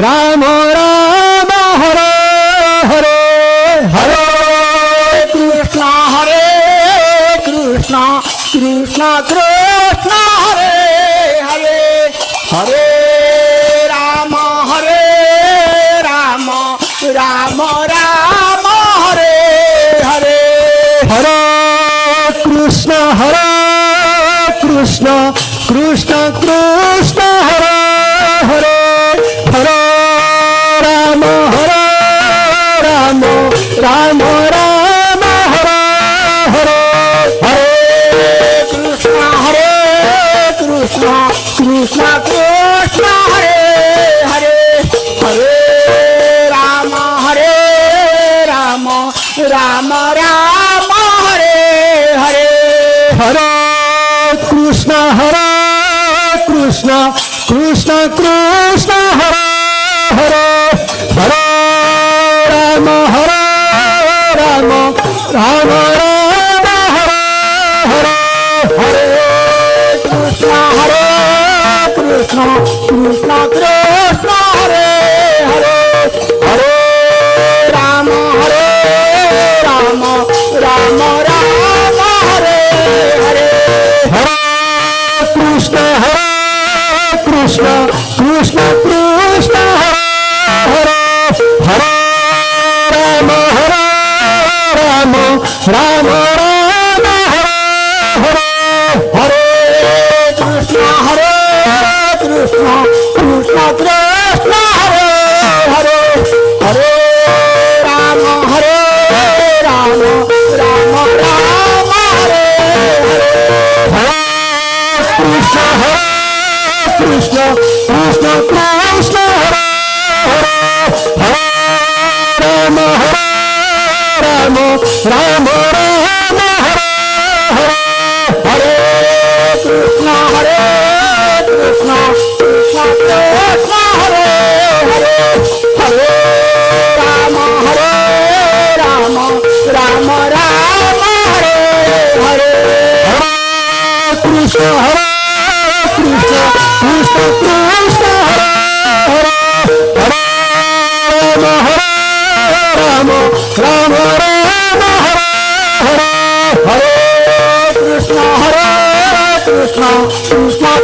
राम राम हरे हरे हरे कृष्ण कृष्ण कृष्ण कृष्ण हरे हरे हरे राम राम राम हरे हरे हरे कृष्ण कृष्ण कृष्ण हरे हरे हरे राम राम राम हरे हरे हरे कृष्ण कृष्ण कृष्ण कृष्ण हरे हरे हरे राम राम राम हरे हरे हरे कृष्ण कृष्ण कृष्ण हरे हरे हरे राम राम राम हरे हरे हरे कृष्ण कृष्ण कृष्ण कृष्ण हरे हरे हरे राम राम राम हरे हरे हरे कृष्ण कृष्ण कृष्ण हरे हरे हरे राम राम हरे हरे हरे कृष्ण कृष्ण कृष्ण कृष्ण हरे हरे हरे राम राम राम हरे हरे हरे कृष्ण कृष्ण कृष्ण हरे हरे हरे राम राम हरे हरे हरे कृष्ण कृष्ण कृष्ण कृष्ण हरे हरे हरे राम राम राम हरे हरे हरे कृष्ण कृष्ण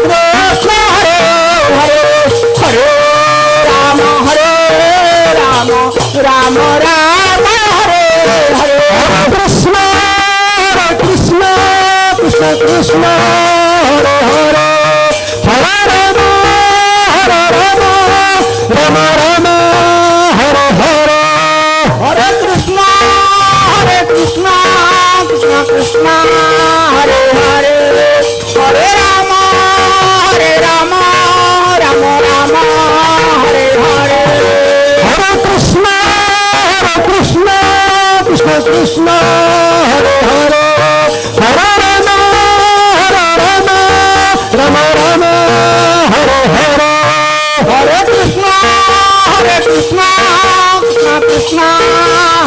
कृष्ण हरे हरे हरे राम हरे हरे हरे कृष्ण कृष्ण कृष्ण कृष्ण हरे हरे हरे राम राम हरे हरे कृष्ण कृष्ण कृष्ण हरे हरे हरे राम राम हरे हरे हरे कृष्ण कृष्ण कृष्ण हरे हरे हरे राम राम राम हरे हरे हरे कृष्ण कृष्ण कृष्ण हरे हरे हरे राम राम हरे हरे हरे कृष्ण कृष्ण कृष्ण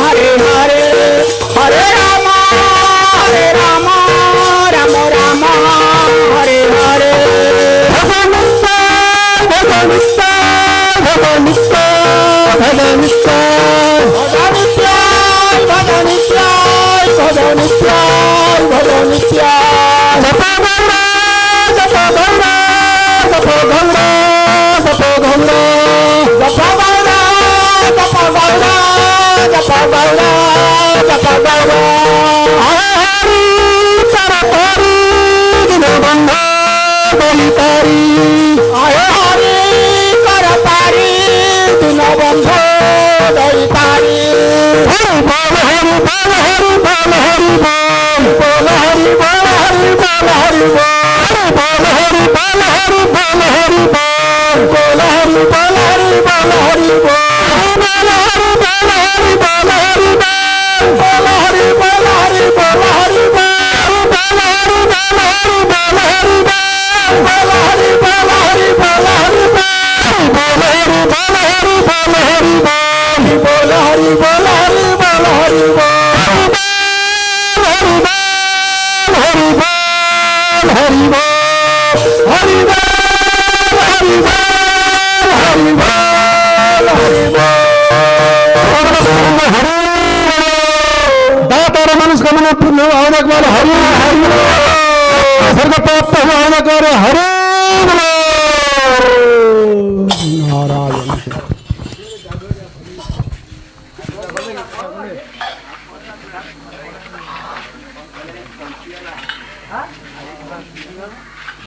हरे हरे हरे राम राम हरे हरे हरि हरे दातार माणूस कामना पूर्ण होण्याक वाला हरे हरे सर्व प्राप्त होण्याक वाला हरे नारायण